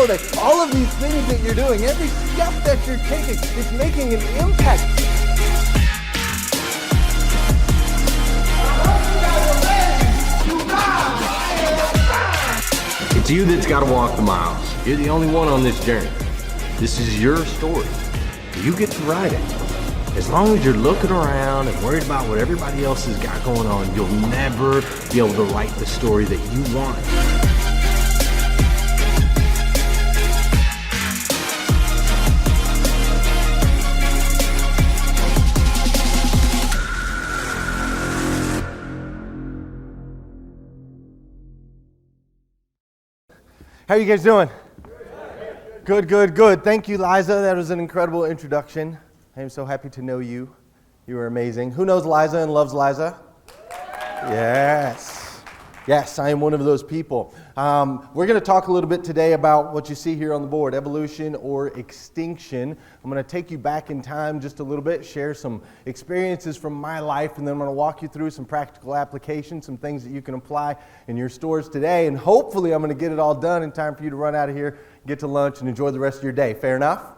that all of these things that you're doing, every step that you're taking, is making an impact. It's you that's got to walk the miles. You're the only one on this journey. This is your story. You get to write it. As long as you're looking around and worried about what everybody else has got going on, you'll never be able to write the story that you want. How are you guys doing? Good, good, good. Thank you, Liza. That was an incredible introduction. I am so happy to know you. You are amazing. Who knows Liza and loves Liza? Yes. Yes, I am one of those people. We're going to talk a little bit today about what you see here on the board, evolution or extinction. I'm going to take you back in time just a little bit, share some experiences from my life, and then I'm going to walk you through some practical applications, some things that you can apply in your stores today, and hopefully I'm going to get it all done in time for you to run out of here, get to lunch, and enjoy the rest of your day. Fair enough?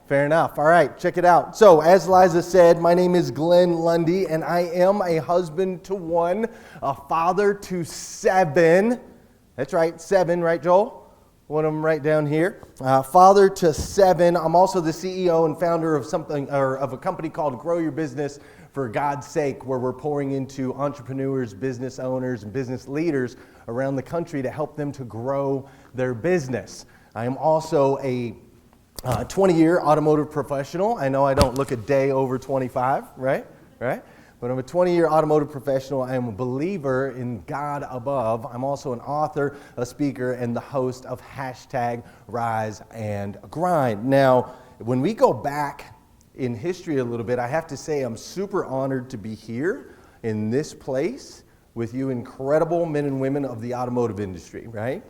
Fair enough. All right, check it out. So, as Liza said, my name is Glenn Lundy, and I am a husband to one, a father to 7. That's right, 7, right, Joel? One of them right down here. Father to 7. I'm also the CEO and founder of of a company called Grow Your Business for God's Sake, where we're pouring into entrepreneurs, business owners, and business leaders around the country to help them to grow their business. I am also a 20-year automotive professional. I know I don't look a day over 25, right? But I'm a 20-year automotive professional. I am a believer in God above. I'm also an author, a speaker, and the host of #Rise and Grind. Now, when we go back in history a little bit, I have to say I'm super honored to be here in this place with you incredible men and women of the automotive industry, right?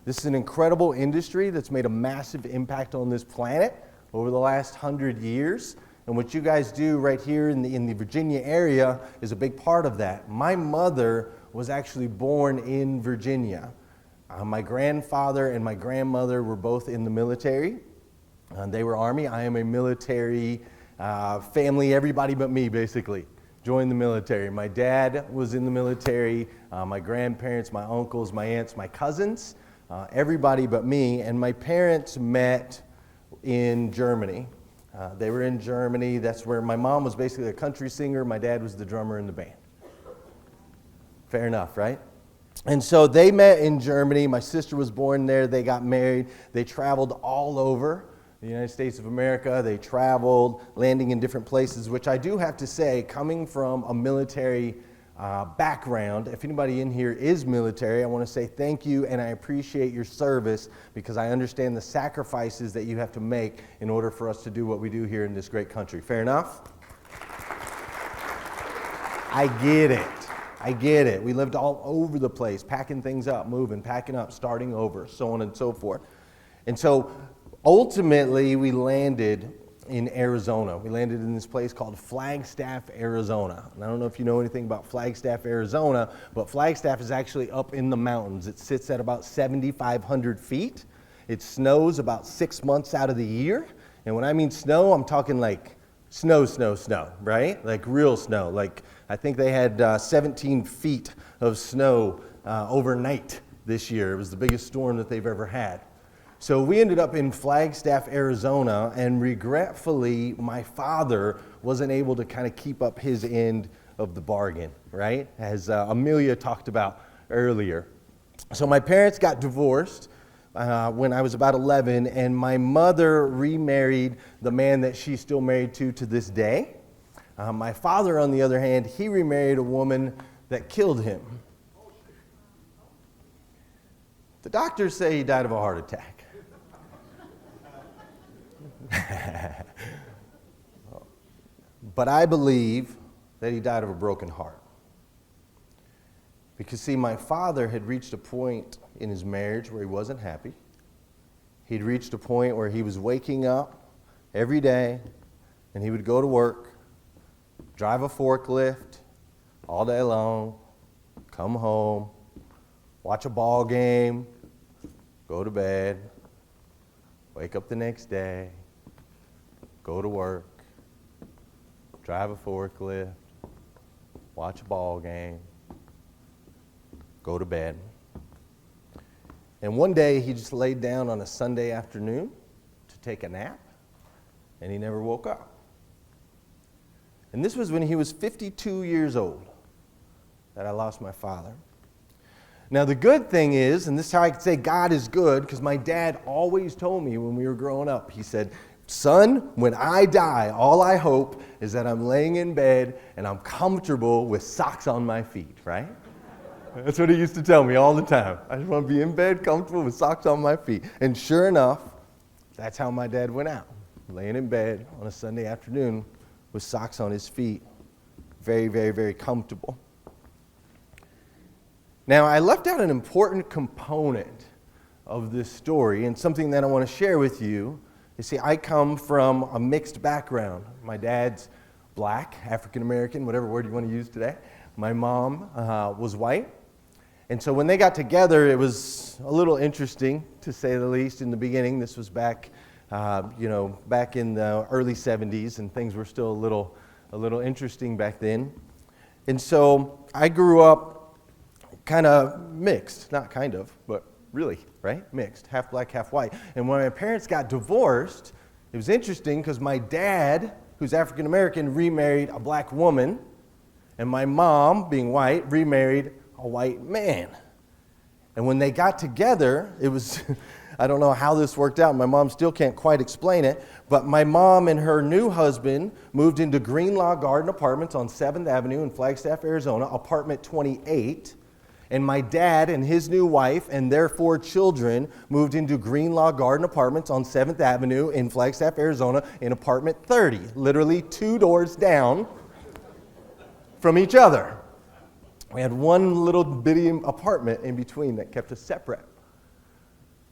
This is an incredible industry that's made a massive impact on this planet over the last 100 years. And what you guys do right here in the Virginia area is a big part of that. My mother was actually born in Virginia. My grandfather and my grandmother were both in the military. They were Army. I am a military family, everybody but me, basically, joined the military. My dad was in the military, my grandparents, my uncles, my aunts, my cousins. Everybody but me, and my parents met in Germany. They were in Germany. That's where my mom was basically a country singer. My dad was the drummer in the band. Fair enough, right? And so they met in Germany. My sister was born there. They got married. They traveled all over the United States of America. They traveled, landing in different places, which I do have to say, coming from a military background, if anybody in here is military, I want to say thank you and I appreciate your service because I understand the sacrifices that you have to make in order for us to do what we do here in this great country. Fair enough? I get it. We lived all over the place, packing things up, moving, packing up, starting over, so on and so forth. And so ultimately we landed in Arizona. We landed in this place called Flagstaff, Arizona. And I don't know if you know anything about Flagstaff, Arizona, but Flagstaff is actually up in the mountains. It sits at about 7,500 feet. It snows about 6 months out of the year. And when I mean snow, I'm talking like snow, right? Like real snow. Like I think they had 17 feet of snow overnight this year. It was the biggest storm that they've ever had. So we ended up in Flagstaff, Arizona, and regretfully, my father wasn't able to kind of keep up his end of the bargain, right? As Amelia talked about earlier. So my parents got divorced when I was about 11, and my mother remarried the man that she's still married to this day. My father, on the other hand, he remarried a woman that killed him. The doctors say he died of a heart attack. But I believe that he died of a broken heart. Because see, my father had reached a point in his marriage where he wasn't happy. He'd reached a point where he was waking up every day and he would go to work, drive a forklift all day long, come home, watch a ball game, go to bed, wake up the next day, go to work, drive a forklift, watch a ball game, go to bed. And one day he just laid down on a Sunday afternoon to take a nap, and he never woke up. And this was when he was 52 years old that I lost my father. Now the good thing is, and this is how I can say God is good, because my dad always told me when we were growing up, he said, son, when I die, all I hope is that I'm laying in bed and I'm comfortable with socks on my feet, right? That's what he used to tell me all the time. I just want to be in bed, comfortable with socks on my feet. And sure enough, that's how my dad went out, laying in bed on a Sunday afternoon with socks on his feet. Very, very, very comfortable. Now, I left out an important component of this story, and something that I want to share with you. You see, I come from a mixed background. My dad's black, African American, whatever word you want to use today. My mom was white. And so when they got together, it was a little interesting, to say the least, in the beginning. This was back back in the early 70s, and things were still a little interesting back then. And so I grew up kind of mixed, not kind of, but really, right? Mixed, half black, half white. And when my parents got divorced, it was interesting because my dad, who's African American, remarried a black woman, and my mom, being white, remarried a white man. And when they got together, it was, I don't know how this worked out. My mom still can't quite explain it, but my mom and her new husband moved into Greenlaw Garden Apartments on 7th Avenue in Flagstaff, Arizona, apartment 28. And my dad and his new wife and their 4 children moved into Greenlaw Garden Apartments on 7th Avenue in Flagstaff, Arizona, in apartment 30, literally 2 doors down from each other. We had one little bitty apartment in between that kept us separate.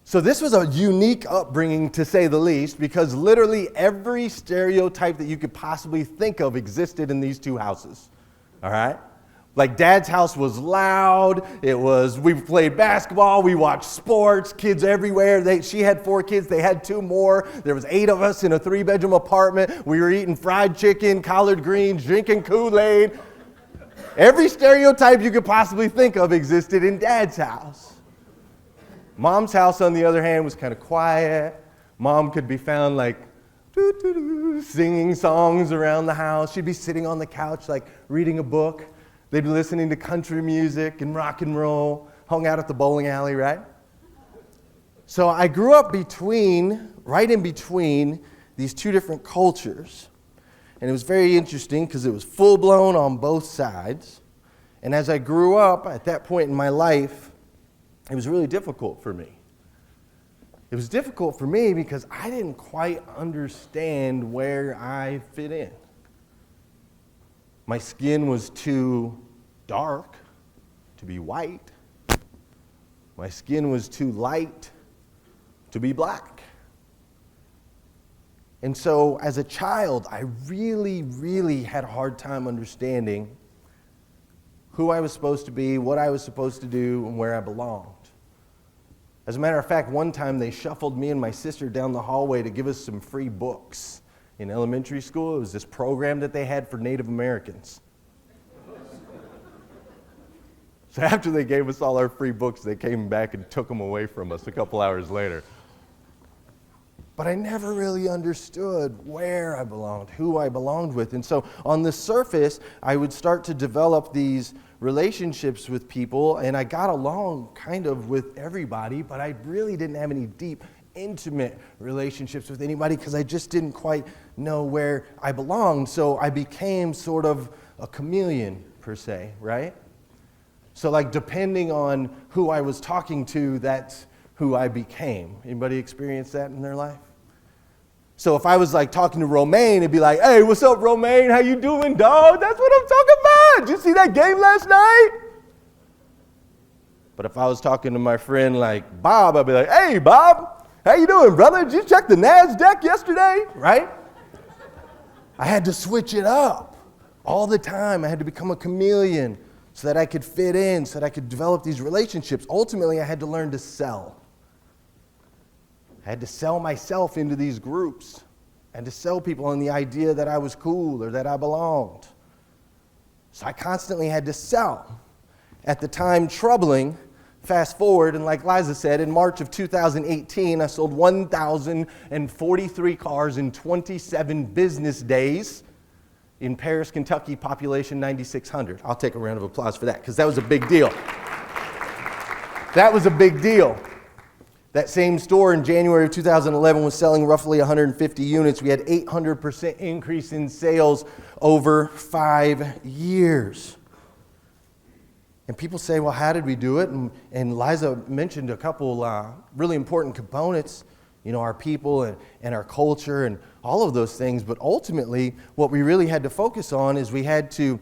So this was a unique upbringing, to say the least, because literally every stereotype that you could possibly think of existed in these 2 houses. All right? Like, Dad's house was loud. We played basketball. We watched sports. Kids everywhere. She had 4 kids. They had 2 more. There was 8 of us in a 3-bedroom apartment. We were eating fried chicken, collard greens, drinking Kool-Aid. Every stereotype you could possibly think of existed in Dad's house. Mom's house, on the other hand, was kind of quiet. Mom could be found singing songs around the house. She'd be sitting on the couch, reading a book. They'd be listening to country music and rock and roll, hung out at the bowling alley, right? So I grew up right in between these 2 different cultures. And it was very interesting because it was full-blown on both sides. And as I grew up, at that point in my life, it was really difficult for me. It was difficult for me because I didn't quite understand where I fit in. My skin was too dark to be white. My skin was too light to be black. And so as a child, I really, really had a hard time understanding who I was supposed to be, what I was supposed to do, and where I belonged. As a matter of fact, one time they shuffled me and my sister down the hallway to give us some free books. In elementary school, it was this program that they had for Native Americans. So after they gave us all our free books, they came back and took them away from us a couple hours later. But I never really understood where I belonged, who I belonged with. And so on the surface, I would start to develop these relationships with people, and I got along kind of with everybody, but I really didn't have any deep, intimate relationships with anybody because I just didn't quite know where I belonged. So I became sort of a chameleon, per se, right? So depending on who I was talking to, that's who I became. Anybody experience that in their life? So if I was talking to Romaine, it'd be like, hey, what's up, Romaine? How you doing, dog? That's what I'm talking about. Did you see that game last night? But if I was talking to my friend Bob, I'd be like, hey, Bob, how you doing, brother? Did you check the NASDAQ yesterday? Right? I had to switch it up all the time. I had to become a chameleon so that I could fit in, so that I could develop these relationships. Ultimately, I had to learn to sell. I had to sell myself into these groups. I had to sell people on the idea that I was cool or that I belonged. So I constantly had to sell. At the time, troubling. Fast forward, and like Liza said, in March of 2018, I sold 1,043 cars in 27 business days in Paris, Kentucky, population 9,600. I'll take a round of applause for that, because that was a big deal. That was a big deal. That same store in January of 2011 was selling roughly 150 units. We had 800% increase in sales over 5 years. And people say, well, how did we do it? And Liza mentioned a couple really important components, our people and our culture and all of those things. But ultimately, what we really had to focus on is we had to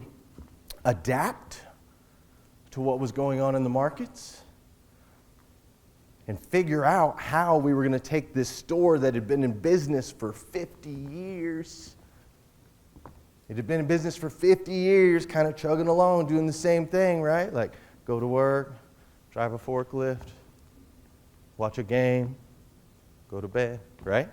adapt to what was going on in the markets and figure out how we were going to take this store that had been in business for 50 years. It had been in business for 50 years, kind of chugging along, doing the same thing, right? Like go to work, drive a forklift, watch a game, go to bed, right?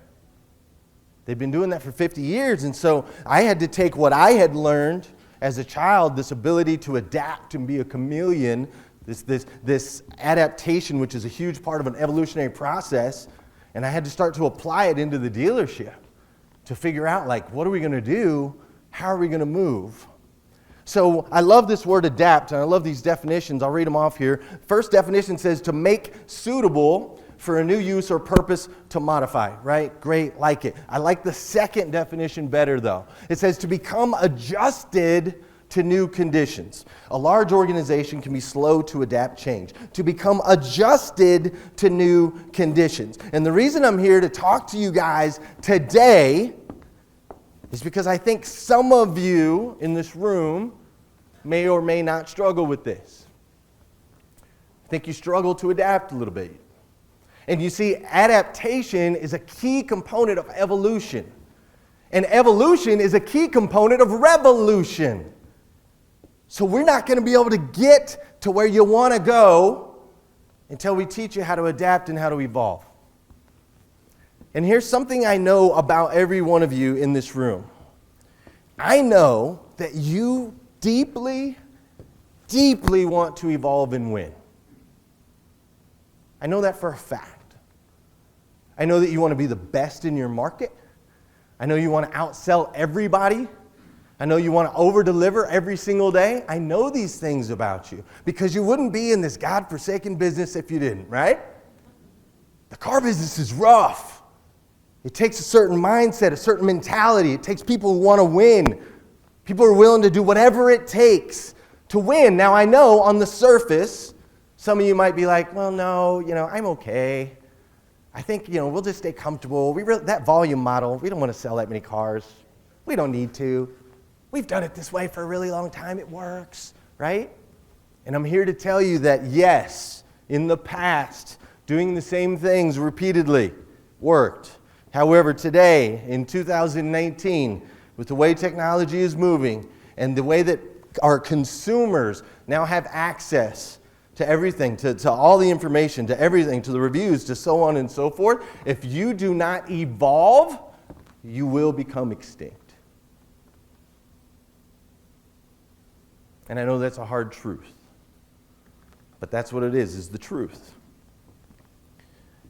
They'd been doing that for 50 years, and so I had to take what I had learned as a child, this ability to adapt and be a chameleon, this adaptation, which is a huge part of an evolutionary process, and I had to start to apply it into the dealership to figure out, like, what are we going to do? How are we going to move? So I love this word adapt, and I love these definitions. I'll read them off here. First definition says to make suitable for a new use or purpose, to modify, right? Great, like it. I like the second definition better, though. It says to become adjusted to new conditions. A large organization can be slow to adapt change, to become adjusted to new conditions. And the reason I'm here to talk to you guys today is because I think some of you in this room may or may not struggle with this. I think you struggle to adapt a little bit. And you see, adaptation is a key component of evolution. And evolution is a key component of revolution. So we're not going to be able to get to where you want to go until we teach you how to adapt and how to evolve. And here's something I know about every one of you in this room. I know that you deeply, deeply want to evolve and win. I know that for a fact. I know that you want to be the best in your market. I know you want to outsell everybody. I know you want to over-deliver every single day. I know these things about you because you wouldn't be in this God-forsaken business if you didn't, right? The car business is rough. It takes a certain mindset, a certain mentality. It takes people who want to win. People who are willing to do whatever it takes to win. Now, I know on the surface, some of you might be like, well, no, I'm okay. I think, we'll just stay comfortable. That volume model, we don't want to sell that many cars. We don't need to. We've done it this way for a really long time. It works, right? And I'm here to tell you that, yes, in the past, doing the same things repeatedly worked. However, today, in 2019, with the way technology is moving and the way that our consumers now have access to everything, to all the information, to everything, to the reviews, to so on and so forth, if you do not evolve, you will become extinct. And I know that's a hard truth, but that's what it is the truth.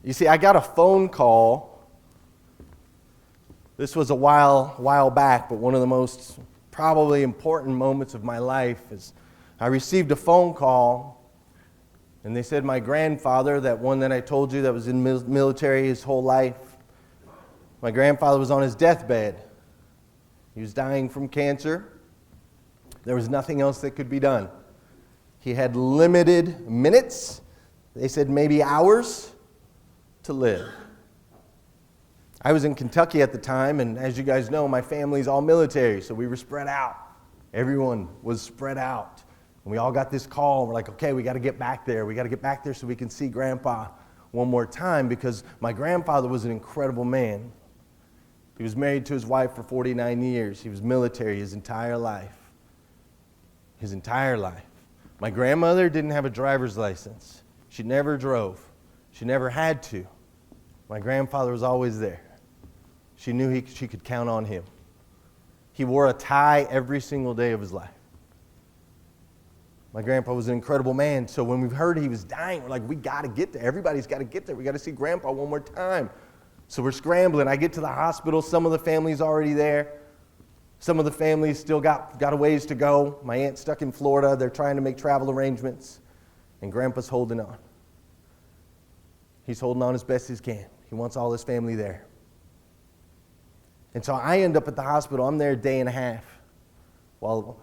You see, I got a phone call. This was a while back, but one of the most probably important moments of my life is I received a phone call, and they said my grandfather, that one that I told you that was in the military his whole life, my grandfather was on his deathbed. He was dying from cancer. There was nothing else that could be done. He had limited minutes, they said maybe hours, to live. I was in Kentucky at the time, and as you guys know, my family's all military, so we were spread out. Everyone was spread out. And we all got this call, and we're like, okay, we got to get back there. We got to get back there so we can see Grandpa one more time, because my grandfather was an incredible man. He was married to his wife for 49 years. He was military his entire life. His entire life. My grandmother didn't have a driver's license. She never drove. She never had to. My grandfather was always there. She knew she could count on him. He wore a tie every single day of his life. My grandpa was an incredible man, so when we heard he was dying, we're like, we got to get there. Everybody's got to get there. We got to see Grandpa one more time. So we're scrambling. I get to the hospital. Some of the family's already there. Some of the families still got a ways to go. My aunt's stuck in Florida. They're trying to make travel arrangements. And Grandpa's holding on. He's holding on as best as he can. He wants all his family there. And so I end up at the hospital. I'm there a day and a half.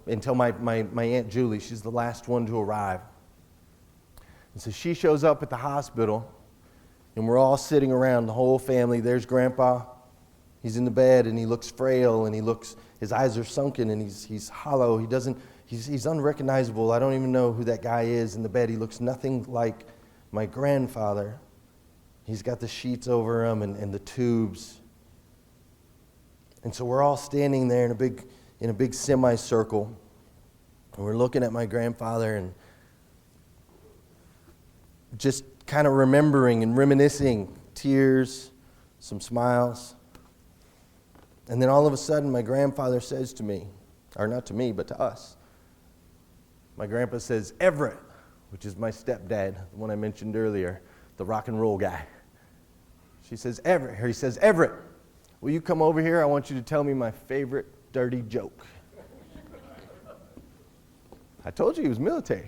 Until my Aunt Julie, she's the last one to arrive. And so she shows up at the hospital, and we're all sitting around, the whole family. There's Grandpa. He's in the bed, and he looks frail, and his eyes are sunken, and he's hollow. He's unrecognizable. I don't even know who that guy is in the bed. He looks nothing like my grandfather. He's got the sheets over him and the tubes. And so we're all standing there in a big semicircle, and we're looking at my grandfather and just kind of remembering and reminiscing, tears, some smiles. And then all of a sudden my grandfather says to me, or not to me, but to us, my grandpa says, Everett, which is my stepdad, the one I mentioned earlier, the rock and roll guy. He says, Everett, will you come over here? I want you to tell me my favorite dirty joke. I told you he was military.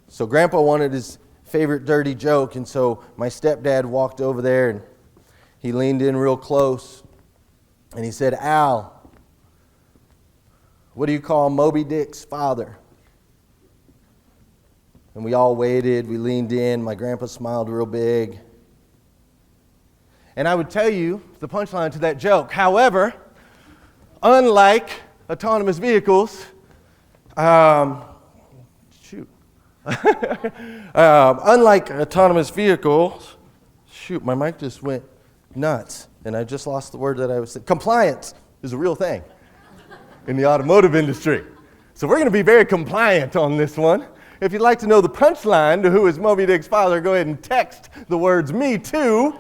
So Grandpa wanted his favorite dirty joke, and so my stepdad walked over there and he leaned in real close and he said, Al, what do you call Moby Dick's father? And we all waited, we leaned in, my grandpa smiled real big. And I would tell you the punchline to that joke. However, unlike autonomous vehicles, unlike autonomous vehicles, my mic just went nuts, and I just lost the word that I was saying. Compliance is a real thing in the automotive industry. So we're going to be very compliant on this one. If you'd like to know the punchline to who is Moby Dick's father, go ahead and text the words "me too"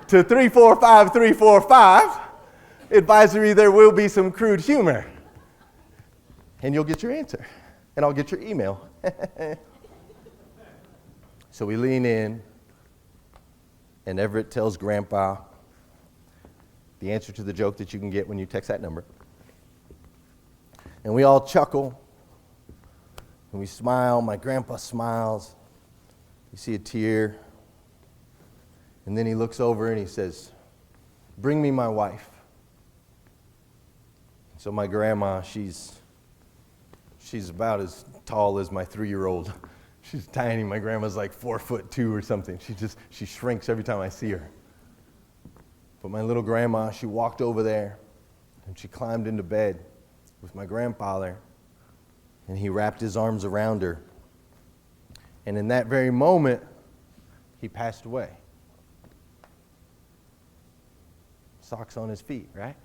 to 345345. Advisory, there will be some crude humor. And you'll get your answer. And I'll get your email. So we lean in, and Everett tells Grandpa the answer to the joke that you can get when you text that number. And we all chuckle, and we smile. My grandpa smiles. You see a tear. And then he looks over and he says, bring me my wife. So my grandma, she's about as tall as my 3-year-old. She's tiny. My grandma's like 4'2" or something. She shrinks every time I see her. But my little grandma, she walked over there and she climbed into bed with my grandfather, and he wrapped his arms around her. And in that very moment, he passed away. Socks on his feet, right?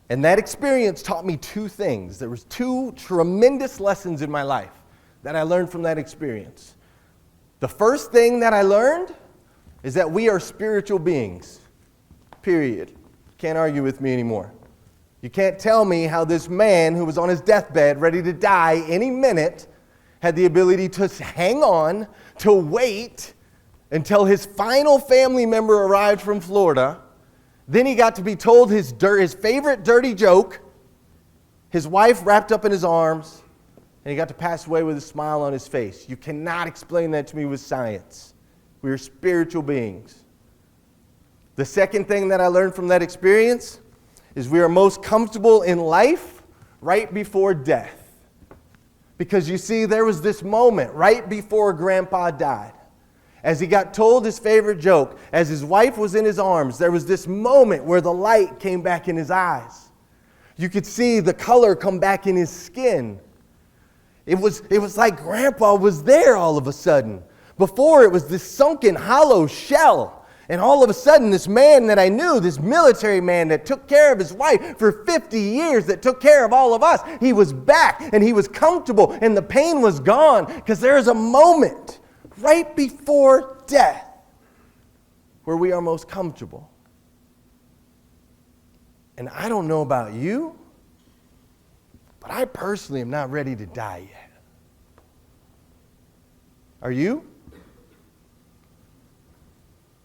And that experience taught me two things. There was two tremendous lessons in my life that I learned from that experience. The first thing that I learned is that we are spiritual beings, period. Can't argue with me anymore. You can't tell me how this man who was on his deathbed, ready to die any minute, had the ability to hang on, to wait until his final family member arrived from Florida. Then he got to be told his favorite dirty joke, his wife wrapped up in his arms, and he got to pass away with a smile on his face. You cannot explain that to me with science. We are spiritual beings. The second thing that I learned from that experience is we are most comfortable in life right before death. Because you see, there was this moment right before Grandpa died. As he got told his favorite joke, as his wife was in his arms, there was this moment where the light came back in his eyes. You could see the color come back in his skin. It was like Grandpa was there all of a sudden. Before, it was this sunken, hollow shell. And all of a sudden, this man that I knew, this military man that took care of his wife for 50 years, that took care of all of us, he was back and he was comfortable and the pain was gone, because there is a moment right before death where we are most comfortable. And I don't know about you, but I personally am not ready to die yet. Are you?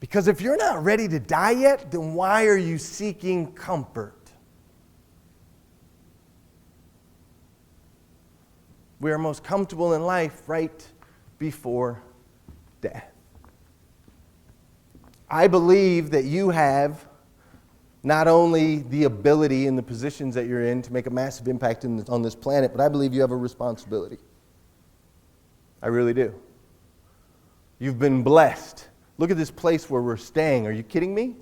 Because if you're not ready to die yet, then why are you seeking comfort? We are most comfortable in life right before death. I believe that you have not only the ability and the positions that you're in to make a massive impact on this planet, but I believe you have a responsibility. I really do. You've been blessed. Look at this place where we're staying. Are you kidding me?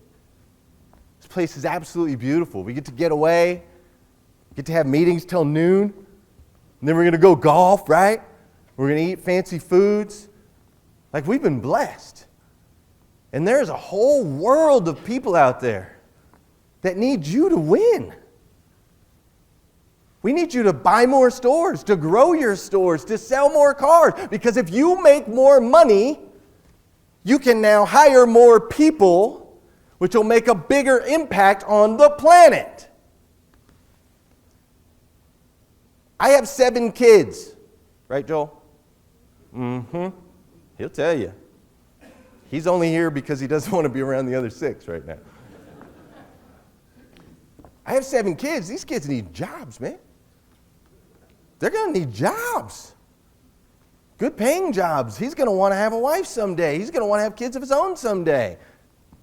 This place is absolutely beautiful. We get to get away, get to have meetings till noon, and then we're going to go golf, right? We're going to eat fancy foods. Like, we've been blessed. And there's a whole world of people out there that need you to win. We need you to buy more stores, to grow your stores, to sell more cars. Because if you make more money, you can now hire more people, which will make a bigger impact on the planet. I have 7 kids. Right, Joel? Mm-hmm. He'll tell you. He's only here because he doesn't want to be around the other 6 right now. I have 7 kids. These kids need jobs, man. They're going to need jobs. Good paying jobs. He's going to want to have a wife someday. He's going to want to have kids of his own someday.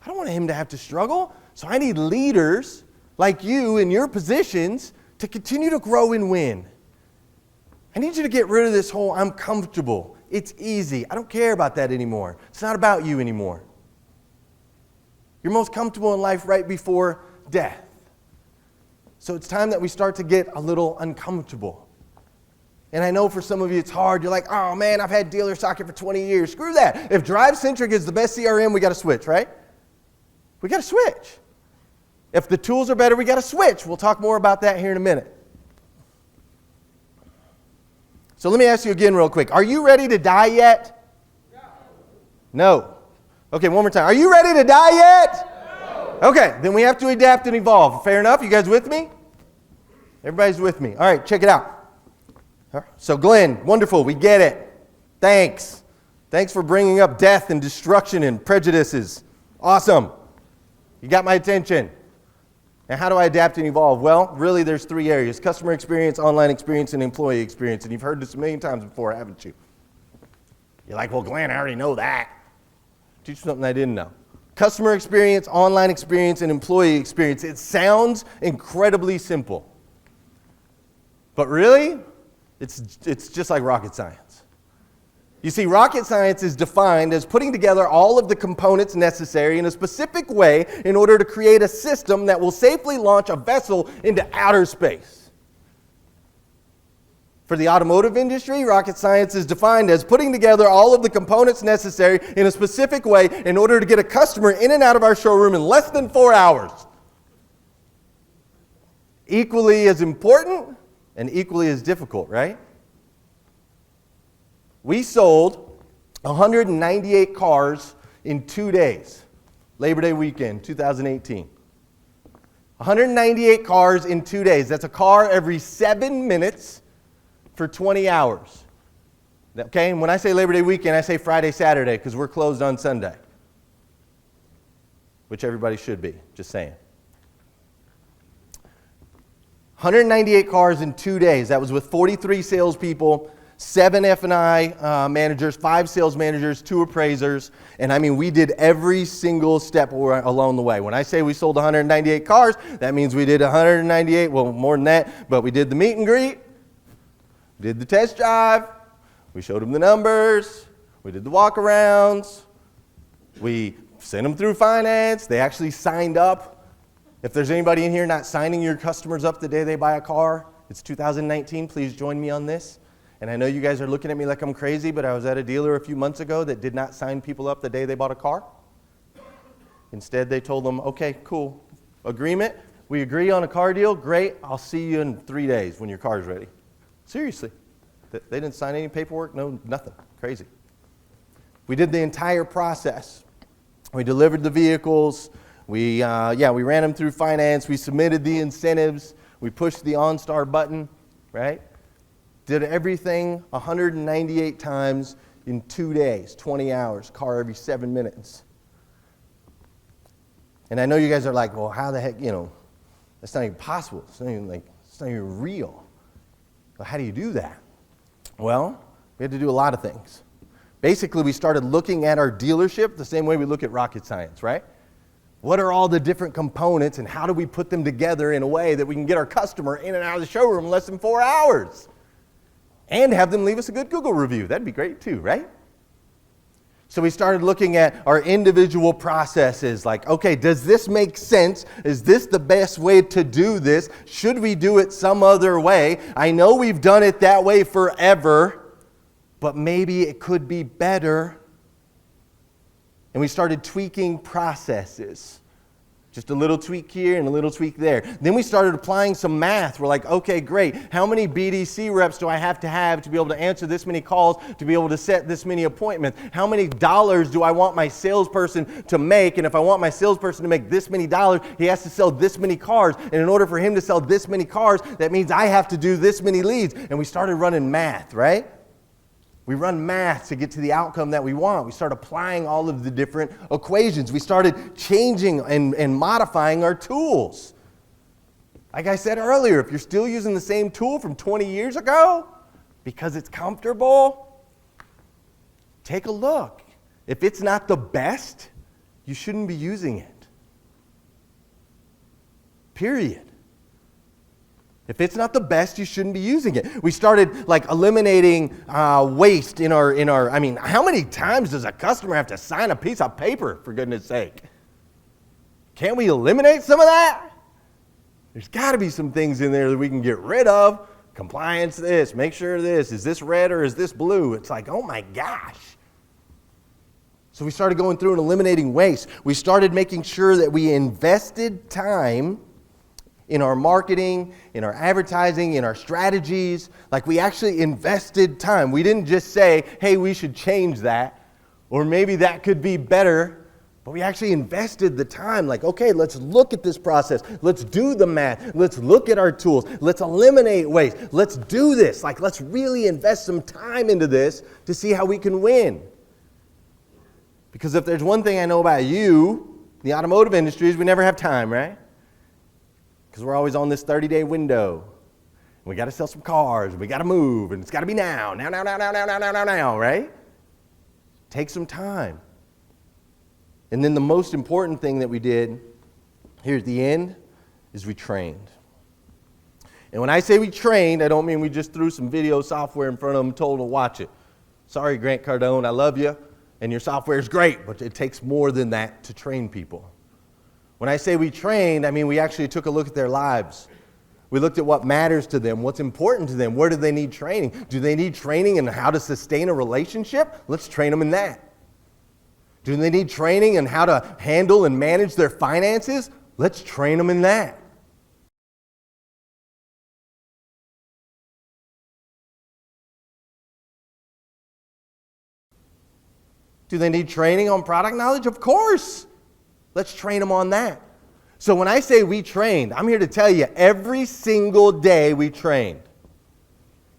I don't want him to have to struggle. So I need leaders like you in your positions to continue to grow and win. I need you to get rid of this whole I'm comfortable. It's easy. I don't care about that anymore. It's not about you anymore. You're most comfortable in life right before death. So it's time that we start to get a little uncomfortable. And I know for some of you it's hard. You're like, oh man, I've had Dealer Socket for 20 years. Screw that. If DriveCentric is the best CRM, we got to switch, right? We got to switch. If the tools are better, we got to switch. We'll talk more about that here in a minute. So let me ask you again real quick. Are you ready to die yet? No. Okay, one more time. Are you ready to die yet? Okay, then we have to adapt and evolve. Fair enough? You guys with me? Everybody's with me. All right, check it out. So Glenn, wonderful. We get it. Thanks. Thanks for bringing up death and destruction and prejudices. Awesome. You got my attention. And how do I adapt and evolve? Well, really there's 3 areas: customer experience, online experience, and employee experience. And you've heard this a million times before, haven't you? You're like, well, Glenn, I already know that. Teach you something I didn't know. Customer experience, online experience, and employee experience. It sounds incredibly simple. But really, it's just like rocket science. You see, rocket science is defined as putting together all of the components necessary in a specific way in order to create a system that will safely launch a vessel into outer space. For the automotive industry, rocket science is defined as putting together all of the components necessary in a specific way in order to get a customer in and out of our showroom in less than 4 hours. Equally as important and equally as difficult, right? We sold 198 cars in 2 days, Labor Day weekend, 2018. 198 cars in 2 days. That's a car every 7 minutes for 20 hours. Okay, and when I say Labor Day weekend, I say Friday, Saturday, because we're closed on Sunday. Which everybody should be, just saying. 198 cars in 2 days. That was with 43 salespeople, 7 F&I managers, 5 sales managers, 2 appraisers. And I mean, we did every single step along the way. When I say we sold 198 cars, that means we did 198, well, more than that, but we did the meet and greet, did the test drive, we showed them the numbers, we did the walk-arounds, we sent them through finance, they actually signed up. If there's anybody in here not signing your customers up the day they buy a car, it's 2019, please join me on this. And I know you guys are looking at me like I'm crazy, but I was at a dealer a few months ago that did not sign people up the day they bought a car. Instead, they told them, okay, cool, agreement. We agree on a car deal. Great. I'll see you in 3 days when your car's ready. Seriously. They didn't sign any paperwork, no, nothing. Crazy. We did the entire process. We delivered the vehicles. We ran them through finance. We submitted the incentives. We pushed the OnStar button, right? Did everything 198 times in 2 days, 20 hours, car every 7 minutes. And I know you guys are like, well, how the heck, that's not even possible. It's not even real. But how do you do that? Well, we had to do a lot of things. Basically, we started looking at our dealership the same way we look at rocket science, right? What are all the different components and how do we put them together in a way that we can get our customer in and out of the showroom in less than 4 hours? And have them leave us a good Google review. That'd be great too, right? So we started looking at our individual processes, like, okay, does this make sense? Is this the best way to do this? Should we do it some other way? I know we've done it that way forever, but maybe it could be better. And we started tweaking processes. Just a little tweak here and a little tweak there. Then we started applying some math. We're like, okay, great. How many BDC reps do I have to be able to answer this many calls, to be able to set this many appointments? How many dollars do I want my salesperson to make? And if I want my salesperson to make this many dollars, he has to sell this many cars. And in order for him to sell this many cars, that means I have to do this many leads. And we started running math, right? We run math to get to the outcome that we want. We start applying all of the different equations. We started changing and modifying our tools. Like I said earlier, if you're still using the same tool from 20 years ago because it's comfortable, take a look. If it's not the best, you shouldn't be using it. Period. If it's not the best, you shouldn't be using it. We started eliminating waste in our, how many times does a customer have to sign a piece of paper, for goodness sake? Can't we eliminate some of that? There's got to be some things in there that we can get rid of. Compliance this, make sure this, is this red or is this blue? It's like, oh my gosh. So we started going through and eliminating waste. We started making sure that we invested time in our marketing, in our advertising, in our strategies. Like we actually invested time. We didn't just say, hey, we should change that, or maybe that could be better, but we actually invested the time. Like, okay, let's look at this process. Let's do the math. Let's look at our tools. Let's eliminate waste. Let's do this. Like, let's really invest some time into this to see how we can win. Because if there's one thing I know about you, the automotive industry, is we never have time, right? Because we're always on this 30-day window. We got to sell some cars. We got to move. And it's got to be now, right? Take some time. And then the most important thing that we did here at the end is we trained. And when I say we trained, I don't mean we just threw some video software in front of them and told them to watch it. Sorry, Grant Cardone, I love you. And your software is great, but it takes more than that to train people. When I say we trained, I mean we actually took a look at their lives. We looked at what matters to them, what's important to them, where do they need training? Do they need training in how to sustain a relationship? Let's train them in that. Do they need training in how to handle and manage their finances? Let's train them in that. Do they need training on product knowledge? Of course. Let's train them on that. So when I say we trained, I'm here to tell you every single day we trained.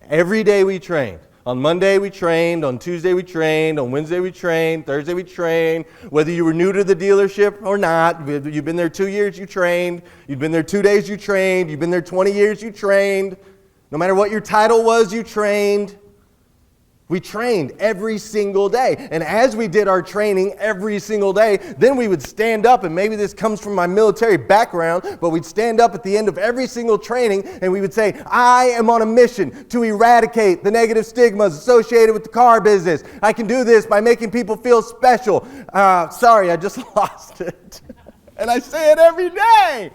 Every day we trained. On Monday we trained, on Tuesday we trained, on Wednesday we trained, Thursday we trained. Whether you were new to the dealership or not, you've been there 2 years, you trained. You've been there 2 days, you trained. You've been there 20 years, you trained. No matter what your title was, you trained. We trained every single day. And as we did our training every single day, then we would stand up, and maybe this comes from my military background, but we'd stand up at the end of every single training and we would say, I am on a mission to eradicate the negative stigmas associated with the car business. I can do this by making people feel special. Sorry, I just lost it. And I say it every day.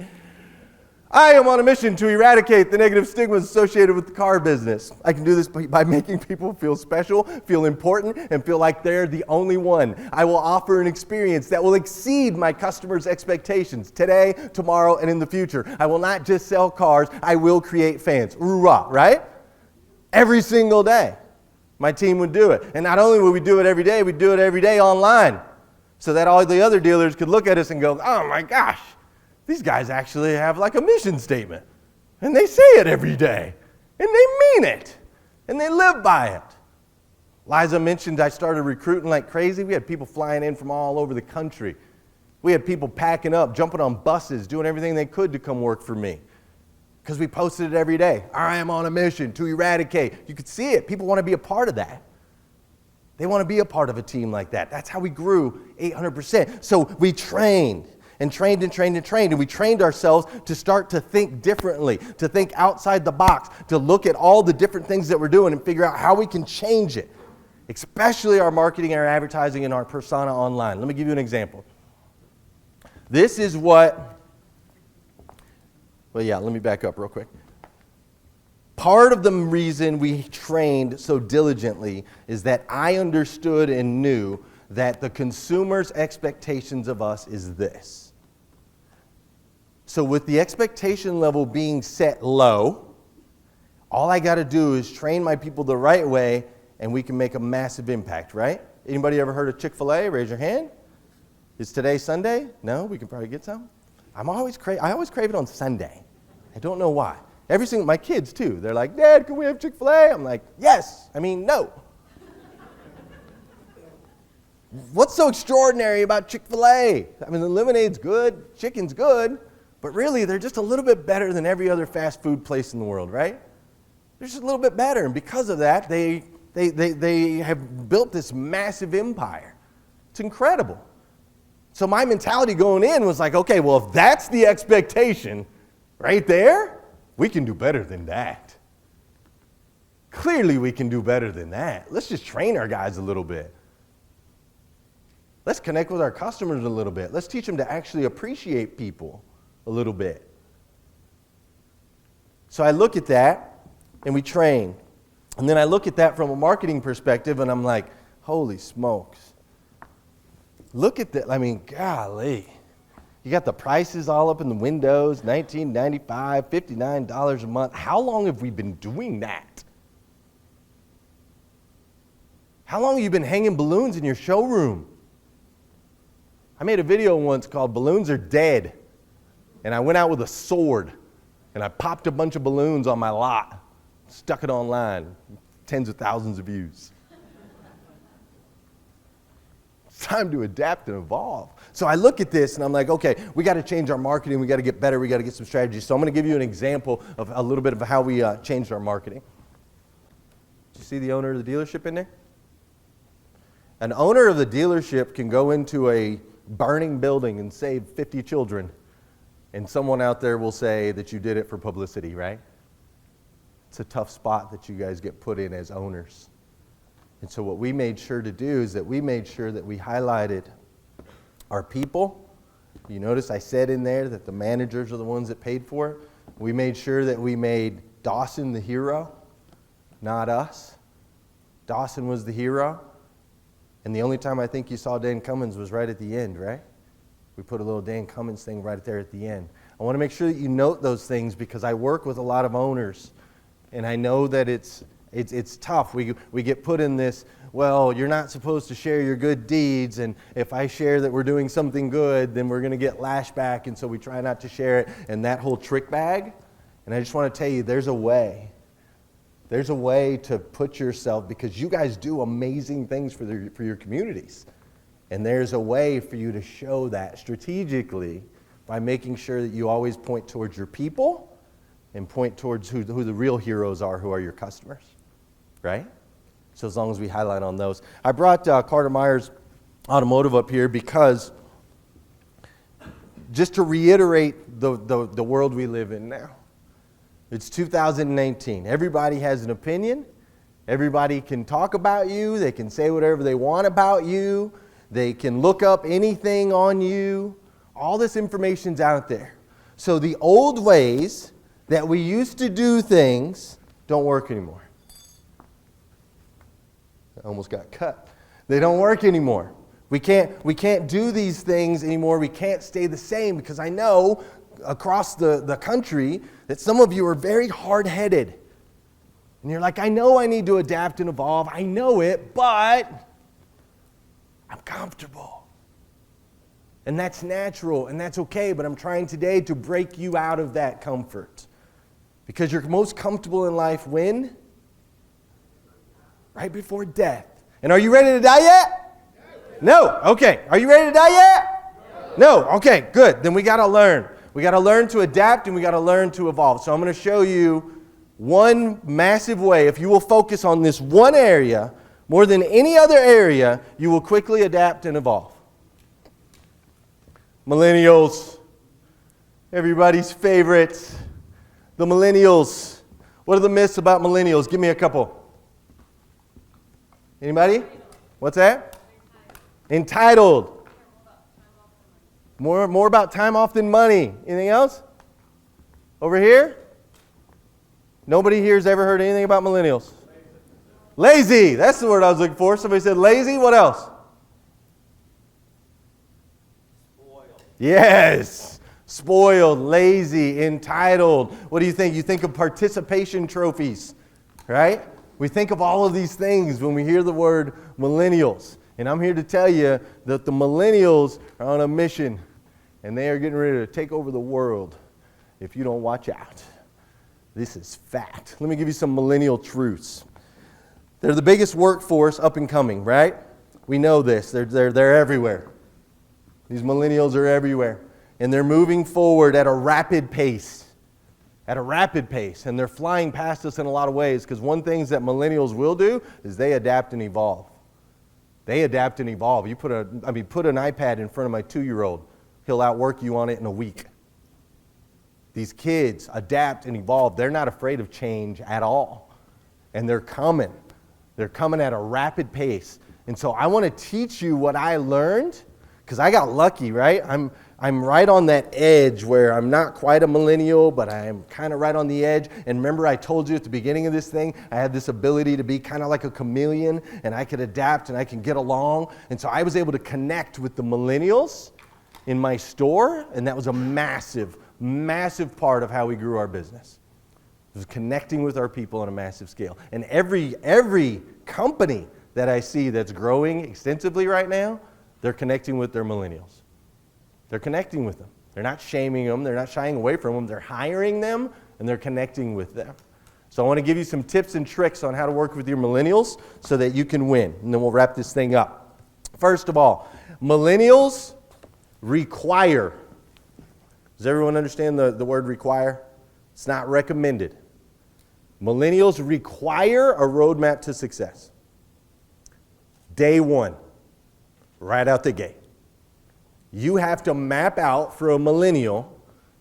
I am on a mission to eradicate the negative stigmas associated with the car business. I can do this by making people feel special, feel important, and feel like they're the only one. I will offer an experience that will exceed my customers' expectations today, tomorrow, and in the future. I will not just sell cars, I will create fans. Hoorah, right? Every single day, my team would do it. And not only would we do it every day, we'd do it every day online so that all the other dealers could look at us and go, oh my gosh, these guys actually have like a mission statement. And they say it every day. And they mean it. And they live by it. Liza mentioned I started recruiting like crazy. We had people flying in from all over the country. We had people packing up, jumping on buses, doing everything they could to come work for me. Because we posted it every day. I am on a mission to eradicate. You could see it. People want to be a part of that. They want to be a part of a team like that. That's how we grew 800%. So we trained. And trained and trained and trained. And we trained ourselves to start to think differently, to think outside the box, to look at all the different things that we're doing and figure out how we can change it, especially our marketing, our advertising, and our persona online. Let me give you an example. This is let me back up real quick. Part of the reason we trained so diligently is that I understood and knew that the consumer's expectations of us is this. So with the expectation level being set low, all I got to do is train my people the right way and we can make a massive impact, right? Anybody ever heard of Chick-fil-A? Raise your hand. Is today Sunday? No? We can probably get some. I always crave it on Sunday. I don't know why. My kids too. They're like, Dad, can we have Chick-fil-A? I'm like, yes. No. What's so extraordinary about Chick-fil-A? The lemonade's good, chicken's good, but really they're just a little bit better than every other fast food place in the world, right? They're just a little bit better, and because of that, they have built this massive empire. It's incredible. So my mentality going in was like, okay, well, if that's the expectation right there, we can do better than that. Clearly we can do better than that. Let's just train our guys a little bit. Let's connect with our customers a little bit. Let's teach them to actually appreciate people a little bit. So I look at that and we train. And then I look at that from a marketing perspective and I'm like, holy smokes. Look at that. Golly. You got the prices all up in the windows, $19.95, $59 a month. How long have we been doing that? How long have you been hanging balloons in your showroom? I made a video once called Balloons Are Dead. And I went out with a sword and I popped a bunch of balloons on my lot, stuck it online, tens of thousands of views. It's time to adapt and evolve. So I look at this and I'm like, okay, we got to change our marketing. We got to get better. We got to get some strategies. So I'm going to give you an example of a little bit of how we changed our marketing. Did you see the owner of the dealership in there? An owner of the dealership can go into a burning building and save 50 children. And someone out there will say that you did it for publicity, right? It's a tough spot that you guys get put in as owners. And so what we made sure to do is that we made sure that we highlighted our people. You notice I said in there that the managers are the ones that paid for it. We made sure that we made Dawson the hero, not us. Dawson was the hero. And the only time I think you saw Dan Cummins was right at the end, right? We put a little Dan Cummins thing right there at the end. I want to make sure that you note those things because I work with a lot of owners. And I know that it's tough. We get put in this, well, you're not supposed to share your good deeds. And if I share that we're doing something good, then we're going to get lashback. And so we try not to share it. And that whole trick bag. And I just want to tell you, there's a way. There's a way to put yourself, because you guys do amazing things for your communities. And there's a way for you to show that strategically by making sure that you always point towards your people and point towards who the real heroes are, who are your customers, right? So as long as we highlight on those. I brought Carter Myers Automotive up here because just to reiterate the world we live in now. It's 2019. Everybody has an opinion. Everybody can talk about you. They can say whatever they want about you. They can look up anything on you. All this information's out there. So the old ways that we used to do things don't work anymore. I almost got cut. They don't work anymore. We can't do these things anymore. We can't stay the same, because I know across the country that some of you are very hard-headed. And you're like, I know I need to adapt and evolve. I know it, but I'm comfortable. And that's natural, and that's okay, but I'm trying today to break you out of that comfort. Because you're most comfortable in life when? Right before death. And are you ready to die yet? No. Okay. Are you ready to die yet? No. Okay, good. Then we got to learn. We got to learn to adapt, and we got to learn to evolve. So I'm going to show you one massive way. If you will focus on this one area more than any other area, you will quickly adapt and evolve. Millennials. Everybody's favorites. The millennials. What are the myths about millennials? Give me a couple. Anybody? What's that? Entitled. More about time off than money. Anything else? Over here? Nobody here has ever heard anything about millennials. Lazy. That's the word I was looking for. Somebody said lazy. What else? Spoiled. Yes. Spoiled, lazy, entitled. What do you think? You think of participation trophies, right? We think of all of these things when we hear the word millennials. And I'm here to tell you that the millennials are on a mission, and they are getting ready to take over the world if you don't watch out. This is fact. Let me give you some millennial truths. They're the biggest workforce up and coming, right? We know this. They're everywhere. These millennials are everywhere. And they're moving forward at a rapid pace. At a rapid pace. And they're flying past us in a lot of ways, because one thing that millennials will do is they adapt and evolve. They adapt and evolve. You put an iPad in front of my 2-year-old. He'll outwork you on it in a week. These kids adapt and evolve. They're not afraid of change at all. And they're coming. They're coming at a rapid pace. And so I want to teach you what I learned, because I got lucky, right? I'm right on that edge where I'm not quite a millennial, but I'm kind of right on the edge. And remember, I told you at the beginning of this thing, I had this ability to be kind of like a chameleon, and I could adapt and I can get along. And so I was able to connect with the millennials in my store, and that was a massive, massive part of how we grew our business. It was connecting with our people on a massive scale. And every company that I see that's growing extensively right now, they're connecting with their millennials. They're connecting with them. They're not shaming them. They're not shying away from them. They're hiring them, and they're connecting with them. So I want to give you some tips and tricks on how to work with your millennials so that you can win. And then we'll wrap this thing up. First of all, millennials require. Does everyone understand the word require? It's not recommended. Millennials require a roadmap to success. Day one, right out the gate. You have to map out for a millennial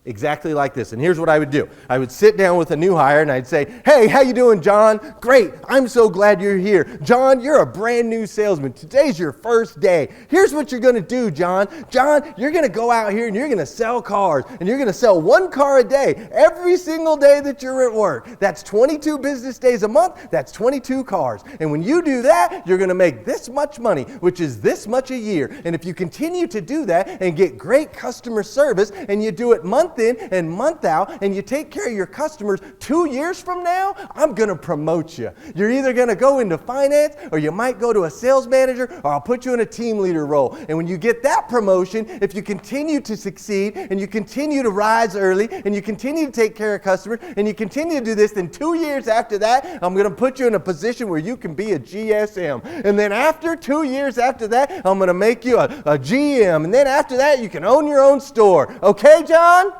exactly like this. And here's what I would do. I would sit down with a new hire and I'd say, hey, how you doing, John? Great. I'm so glad you're here. John, you're a brand new salesman. Today's your first day. Here's what you're going to do, John. John, you're going to go out here and you're going to sell cars. And you're going to sell one car a day every single day that you're at work. That's 22 business days a month. That's 22 cars. And when you do that, you're going to make this much money, which is this much a year. And if you continue to do that and get great customer service and you do it month in and month out, and you take care of your customers, 2 years from now, I'm going to promote you. You're either going to go into finance, or you might go to a sales manager, or I'll put you in a team leader role. And when you get that promotion, if you continue to succeed, and you continue to rise early, and you continue to take care of customers, and you continue to do this, then 2 years after that, I'm going to put you in a position where you can be a GSM. And then after 2 years after that, I'm going to make you a GM. And then after that, you can own your own store. Okay, John?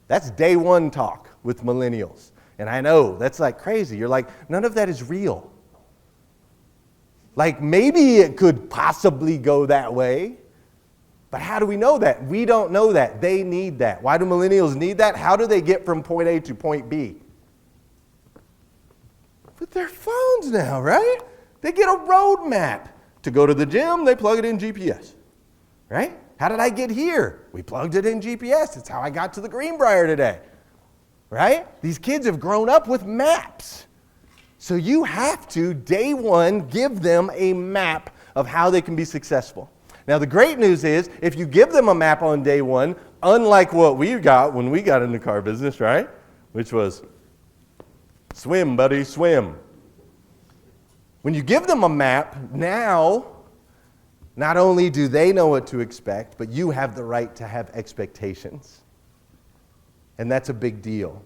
That's day one talk with millennials. And I know, that's like crazy. You're like, none of that is real. Like, maybe it could possibly go that way. But how do we know that? We don't know that. They need that. Why do millennials need that? How do they get from point A to point B? With their phones now, right? They get a roadmap. To go to the gym, they plug it in GPS. Right? How did I get here? We plugged it in GPS. It's how I got to the Greenbrier today, right? These kids have grown up with maps. So you have to, day one, give them a map of how they can be successful. Now, the great news is, if you give them a map on day one, unlike what we got when we got in the car business, right? Which was, swim, buddy, swim. When you give them a map, now, not only do they know what to expect, but you have the right to have expectations. And that's a big deal.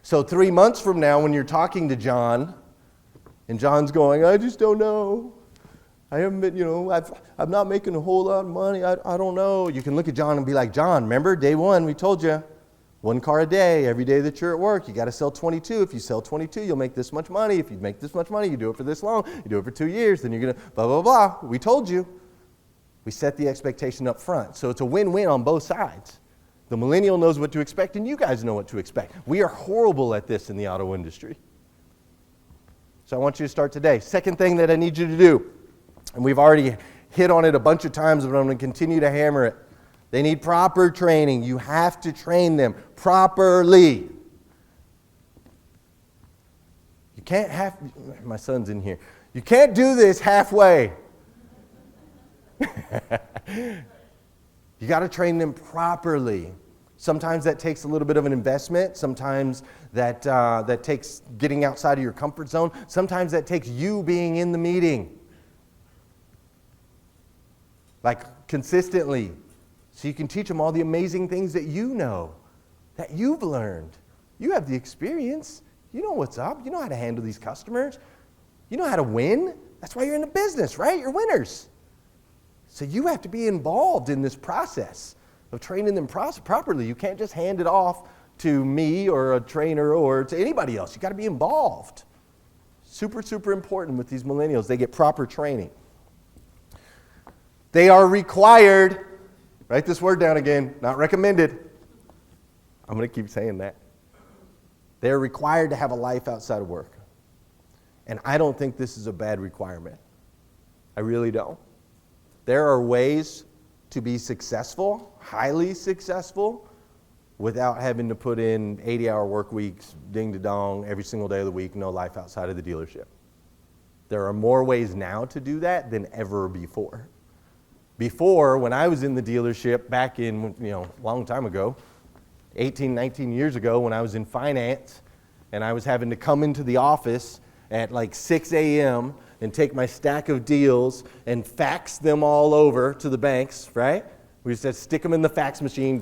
So 3 months from now, when you're talking to John, and John's going, I just don't know. I haven't been, I'm not making a whole lot of money. I don't know. You can look at John and be like, John, remember day one, we told you, 1 car a day, every day that you're at work, you got to sell 22. If you sell 22, you'll make this much money. If you make this much money, you do it for this long. You do it for 2 years, then you're going to blah, blah, blah. We told you. We set the expectation up front. So it's a win-win on both sides. The millennial knows what to expect, and you guys know what to expect. We are horrible at this in the auto industry. So I want you to start today. Second thing that I need you to do, and we've already hit on it a bunch of times, but I'm going to continue to hammer it. They need proper training. You have to train them properly. You can't my son's in here. You can't do this halfway. You got to train them properly. Sometimes that takes a little bit of an investment. Sometimes that takes getting outside of your comfort zone. Sometimes that takes you being in the meeting. Like consistently. So you can teach them all the amazing things that you know, that you've learned. You have the experience. You know what's up. You know how to handle these customers. You know how to win. That's why you're in the business, right? You're winners. So you have to be involved in this process of training them properly. You can't just hand it off to me or a trainer or to anybody else. You got to be involved. Super, super important with these millennials. They get proper training. They are required. Write this word down again, not recommended. I'm going to keep saying that. They're required to have a life outside of work. And I don't think this is a bad requirement. I really don't. There are ways to be successful, highly successful, without having to put in 80-hour work weeks, ding-to-dong, every single day of the week, no life outside of the dealership. There are more ways now to do that than ever before. Before, when I was in the dealership back in, a long time ago, 18, 19 years ago, when I was in finance, and I was having to come into the office at like 6 a.m. and take my stack of deals and fax them all over to the banks, right? We just had to stick them in the fax machine.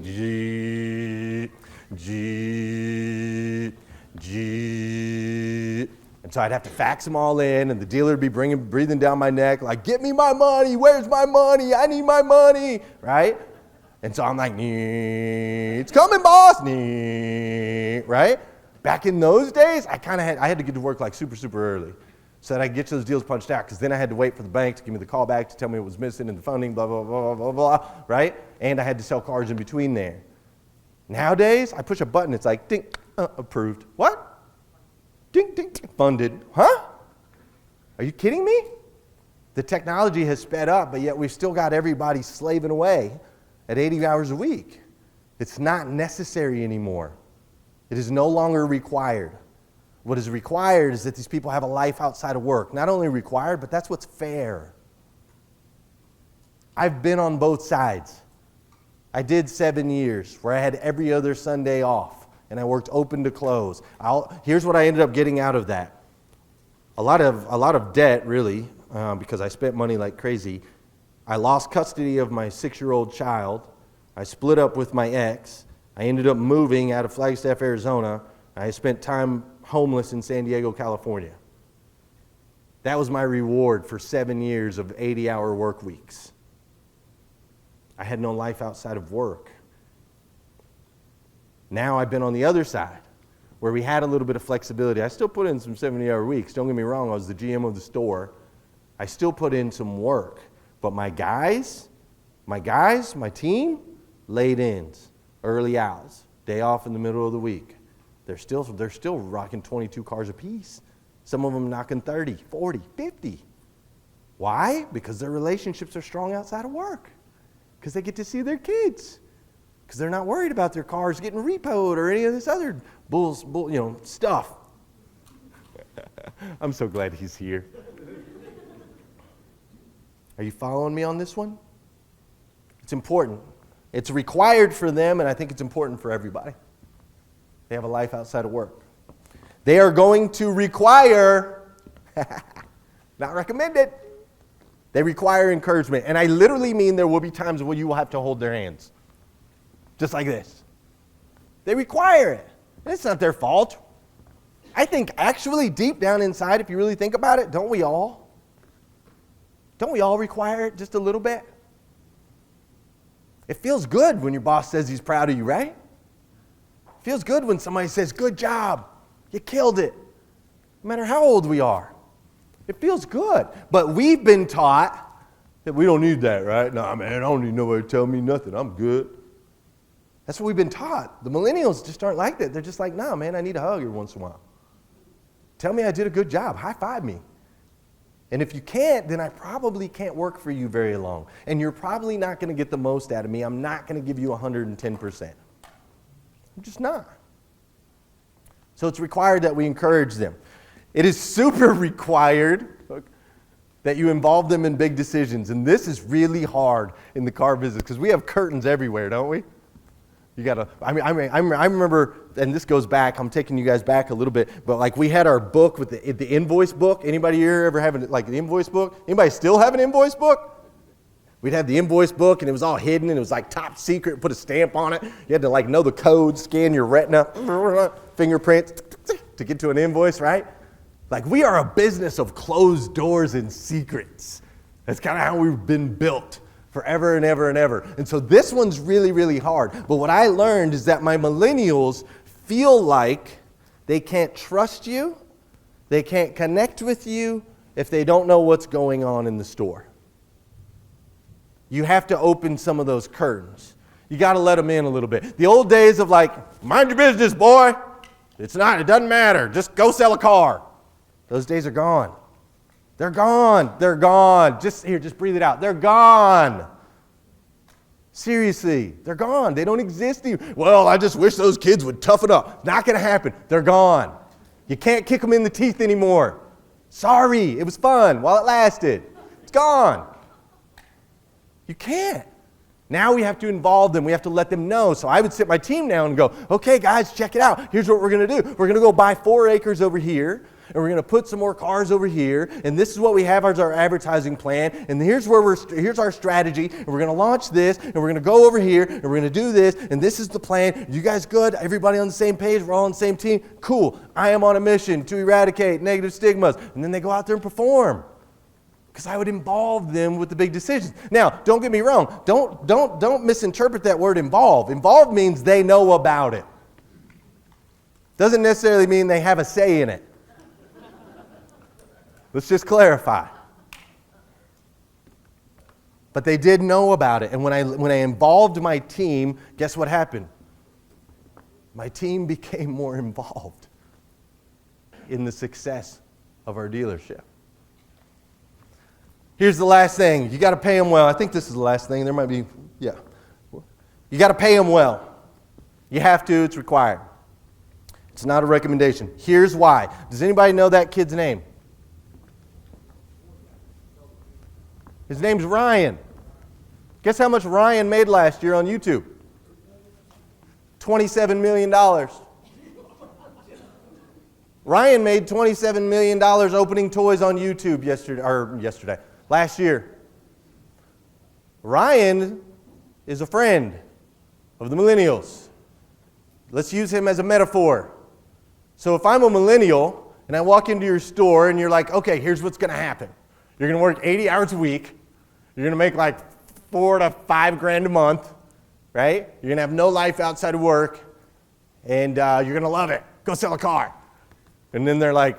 And so I'd have to fax them all in, and the dealer would be breathing down my neck, like, get me my money, where's my money? I need my money, right? And so I'm like, it's coming, boss, right? Back in those days, I had to get to work like super, super early so that I could get those deals punched out, because then I had to wait for the bank to give me the call back to tell me what was missing and the funding, blah, blah, blah, blah, blah, blah, right? And I had to sell cars in between there. Nowadays, I push a button, it's like, ding, approved. What? Ding, ding, ding, funded. Huh? Are you kidding me? The technology has sped up, but yet we've still got everybody slaving away at 80 hours a week. It's not necessary anymore. It is no longer required. What is required is that these people have a life outside of work. Not only required, but that's what's fair. I've been on both sides. I did 7 years where I had every other Sunday off. And I worked open to close. Here's what I ended up getting out of that. A lot of debt, really, because I spent money like crazy. I lost custody of my 6-year-old child. I split up with my ex. I ended up moving out of Flagstaff, Arizona. I spent time homeless in San Diego, California. That was my reward for 7 years of 80-hour work weeks. I had no life outside of work. Now I've been on the other side, where we had a little bit of flexibility. I still put in some 70-hour weeks. Don't get me wrong, I was the GM of the store. I still put in some work. But my guys, my team, late ins, early outs, day off in the middle of the week. They're still rocking 22 cars apiece. Some of them knocking 30, 40, 50. Why? Because their relationships are strong outside of work. Because they get to see their kids. Because they're not worried about their cars getting repoed or any of this other stuff. I'm so glad he's here. Are you following me on this one? It's important. It's required for them, and I think it's important for everybody. They have a life outside of work. They are going to require, not recommended, they require encouragement. And I literally mean there will be times when you will have to hold their hands. Just like this. They require it. And it's not their fault. I think actually deep down inside, if you really think about it, don't we all? Don't we all require it just a little bit? It feels good when your boss says he's proud of you, right? It feels good when somebody says, good job, you killed it. No matter how old we are. It feels good. But we've been taught that we don't need that, right? Nah, man, I don't need nobody to tell me nothing. I'm good. That's what we've been taught. The millennials just aren't like that. They're just like, nah, man, I need a hug every once in a while. Tell me I did a good job. High five me. And if you can't, then I probably can't work for you very long. And you're probably not going to get the most out of me. I'm not going to give you 110%. I'm just not. So it's required that we encourage them. It is super required that you involve them in big decisions. And this is really hard in the car business because we have curtains everywhere, don't we? You gotta. I remember, and this goes back. I'm taking you guys back a little bit, but like we had our book with the invoice book. Anybody here ever have like the invoice book? Anybody still have an invoice book? We'd have the invoice book, and it was all hidden, and it was like top secret. Put a stamp on it. You had to like know the code, scan your retina, fingerprints to get to an invoice, right? Like we are a business of closed doors and secrets. That's kind of how we've been built. Forever and ever and ever. And so this one's really, really hard. But what I learned is that my millennials feel like they can't trust you, they can't connect with you if they don't know what's going on in the store. You have to open some of those curtains. You got to let them in a little bit. The old days of like, mind your business, boy. It doesn't matter. Just go sell a car. Those days are gone. They're gone. They're gone. Just breathe it out. They're gone. Seriously, they're gone. They don't exist anymore. Well, I just wish those kids would toughen up. Not going to happen. They're gone. You can't kick them in the teeth anymore. Sorry, it was fun while it lasted. It's gone. You can't. Now we have to involve them. We have to let them know. So I would sit my team down and go, okay, guys, check it out. Here's what we're going to do. We're going to go buy 4 acres over here. And we're going to put some more cars over here, and this is what we have as our advertising plan, and here's our strategy, and we're going to launch this, and we're going to go over here, and we're going to do this, and this is the plan. You guys good? Everybody on the same page? We're all on the same team? Cool. I am on a mission to eradicate negative stigmas. And then they go out there and perform. Because I would involve them with the big decisions. Now, don't get me wrong. Don't misinterpret that word involve. Involve means they know about it. Doesn't necessarily mean they have a say in it. Let's just clarify. But they did know about it. And when I involved my team, guess what happened? My team became more involved in the success of our dealership. Here's the last thing. You got to pay them well. I think this is the last thing. There might be, yeah. You got to pay them well. You have to. It's required. It's not a recommendation. Here's why. Does anybody know that kid's name? His name's Ryan. Guess how much Ryan made last year on YouTube? $27 million. Ryan made $27 million opening toys on YouTube last year. Ryan is a friend of the millennials. Let's use him as a metaphor. So if I'm a millennial and I walk into your store and you're like, okay, here's what's going to happen. You're going to work 80 hours a week. You're going to make like $4,000 to $5,000 a month, right? You're going to have no life outside of work, and you're going to love it. Go sell a car. And then they're like,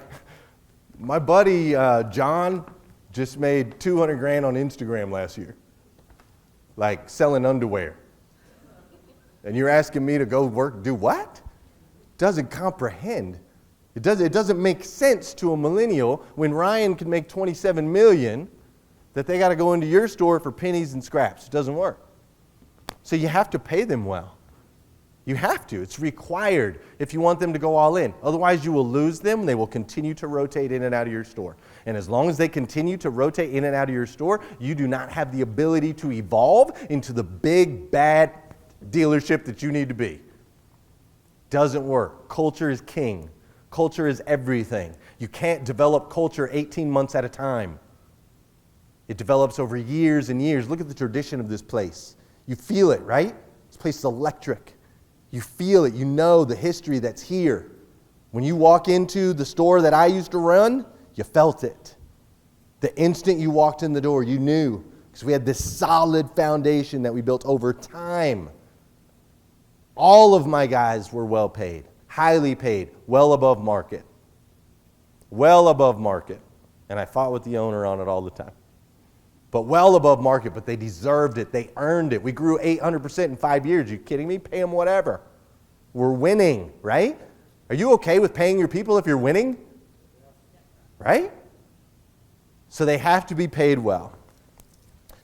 my buddy John just made $200,000 on Instagram last year, like selling underwear. And you're asking me to go work, do what? Doesn't comprehend. It doesn't make sense to a millennial when Ryan can make $27 million that they got to go into your store for pennies and scraps. It doesn't work. So you have to pay them well. You have to. It's required if you want them to go all in. Otherwise, you will lose them. They will continue to rotate in and out of your store. And as long as they continue to rotate in and out of your store, you do not have the ability to evolve into the big, bad dealership that you need to be. Doesn't work. Culture is king. Culture is everything. You can't develop culture 18 months at a time. It develops over years and years. Look at the tradition of this place. You feel it, right? This place is electric. You feel it. You know the history that's here. When you walk into the store that I used to run, you felt it. The instant you walked in the door, you knew, because we had this solid foundation that we built over time. All of my guys were well paid, highly paid, well above market. Well above market. And I fought with the owner on it all the time. But well above market, but they deserved it. They earned it. We grew 800% in 5 years. Are you kidding me? Pay them whatever. We're winning, right? Are you okay with paying your people if you're winning? Right? So they have to be paid well.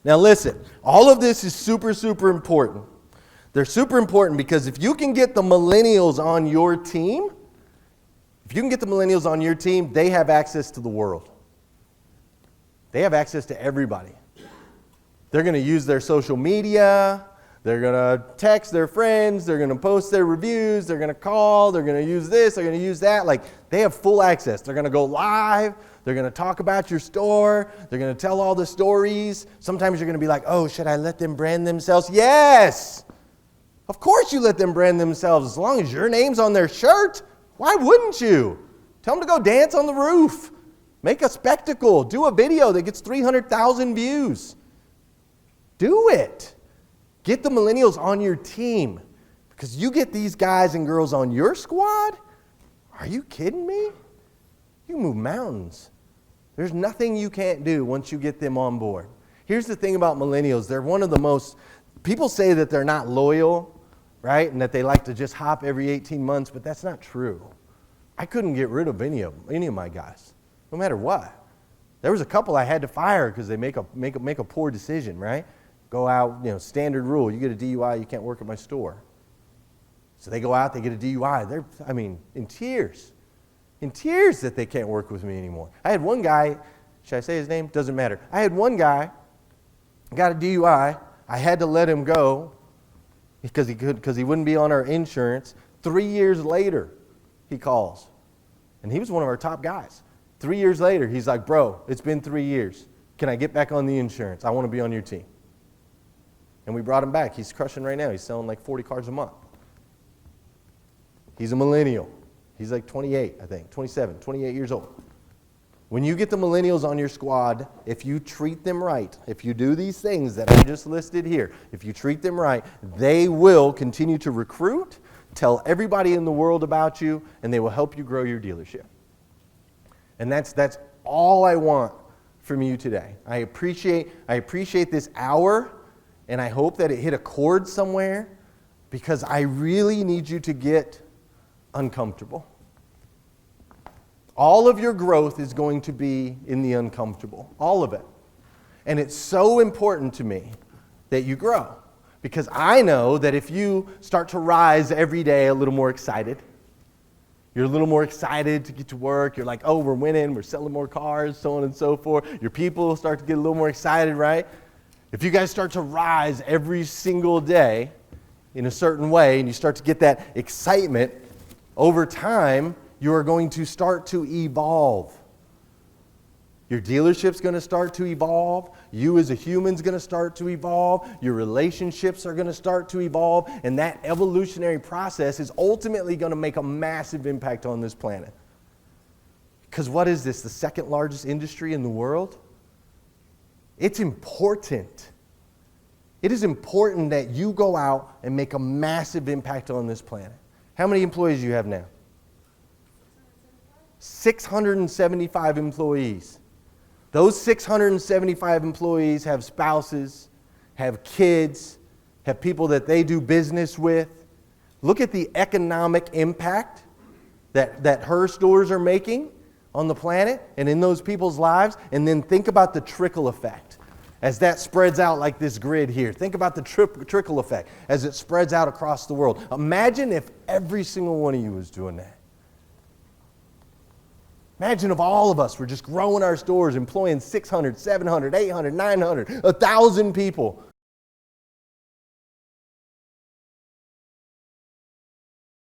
Now listen, all of this is super, super important. They're super important because if you can get the millennials on your team, they have access to the world. They have access to everybody. They're going to use their social media. They're going to text their friends. They're going to post their reviews. They're going to call. They're going to use this. They're going to use that. Like, they have full access. They're going to go live. They're going to talk about your store. They're going to tell all the stories. Sometimes you're going to be like, oh, should I let them brand themselves? Yes! Of course you let them brand themselves as long as your name's on their shirt. Why wouldn't you? Tell them to go dance on the roof. Make a spectacle. Do a video that gets 300,000 views. Do it. Get the millennials on your team. Because you get these guys and girls on your squad? Are you kidding me? You move mountains. There's nothing you can't do once you get them on board. Here's the thing about millennials. They're one of the most, people say that they're not loyal, right? And that they like to just hop every 18 months, but that's not true. I couldn't get rid of any of my guys. No matter what. There was a couple I had to fire because they make a poor decision, right? Go out, standard rule. You get a DUI, you can't work at my store. So they go out, they get a DUI. They're, in tears. In tears that they can't work with me anymore. I had one guy, should I say his name? Doesn't matter. I had one guy, got a DUI. I had to let him go because he wouldn't be on our insurance. 3 years later, he calls. And he was one of our top guys. 3 years later, he's like, bro, it's been 3 years. Can I get back on the insurance? I want to be on your team. And we brought him back. He's crushing right now. He's selling like 40 cars a month. He's a millennial. He's like 28, I think, 27, 28 years old. When you get the millennials on your squad, if you treat them right, if you do these things that I just listed here, if you treat them right, they will continue to recruit, tell everybody in the world about you, and they will help you grow your dealership. And that's all I want from you today. I appreciate this hour, and I hope that it hit a chord somewhere, because I really need you to get uncomfortable. All of your growth is going to be in the uncomfortable. All of it. And it's so important to me that you grow. Because I know that if you start to rise every day a little more excited, you're a little more excited to get to work. You're like, oh, we're winning. We're selling more cars, so on and so forth. Your people start to get a little more excited, right? If you guys start to rise every single day in a certain way, and you start to get that excitement, over time, you are going to start to evolve. Your dealership's going to start to evolve. You as a human's going to start to evolve. Your relationships are going to start to evolve. And that evolutionary process is ultimately going to make a massive impact on this planet. Because what is this? The second largest industry in the world? It's important. It is important that you go out and make a massive impact on this planet. How many employees do you have now? 675 employees. Those 675 employees have spouses, have kids, have people that they do business with. Look at the economic impact that her stores are making on the planet and in those people's lives, and then think about the trickle effect. as that spreads out like this grid here. Think about the trickle effect as it spreads out across the world. Imagine if every single one of you was doing that. Imagine if all of us were just growing our stores, employing 600, 700, 800, 900, 1,000 people.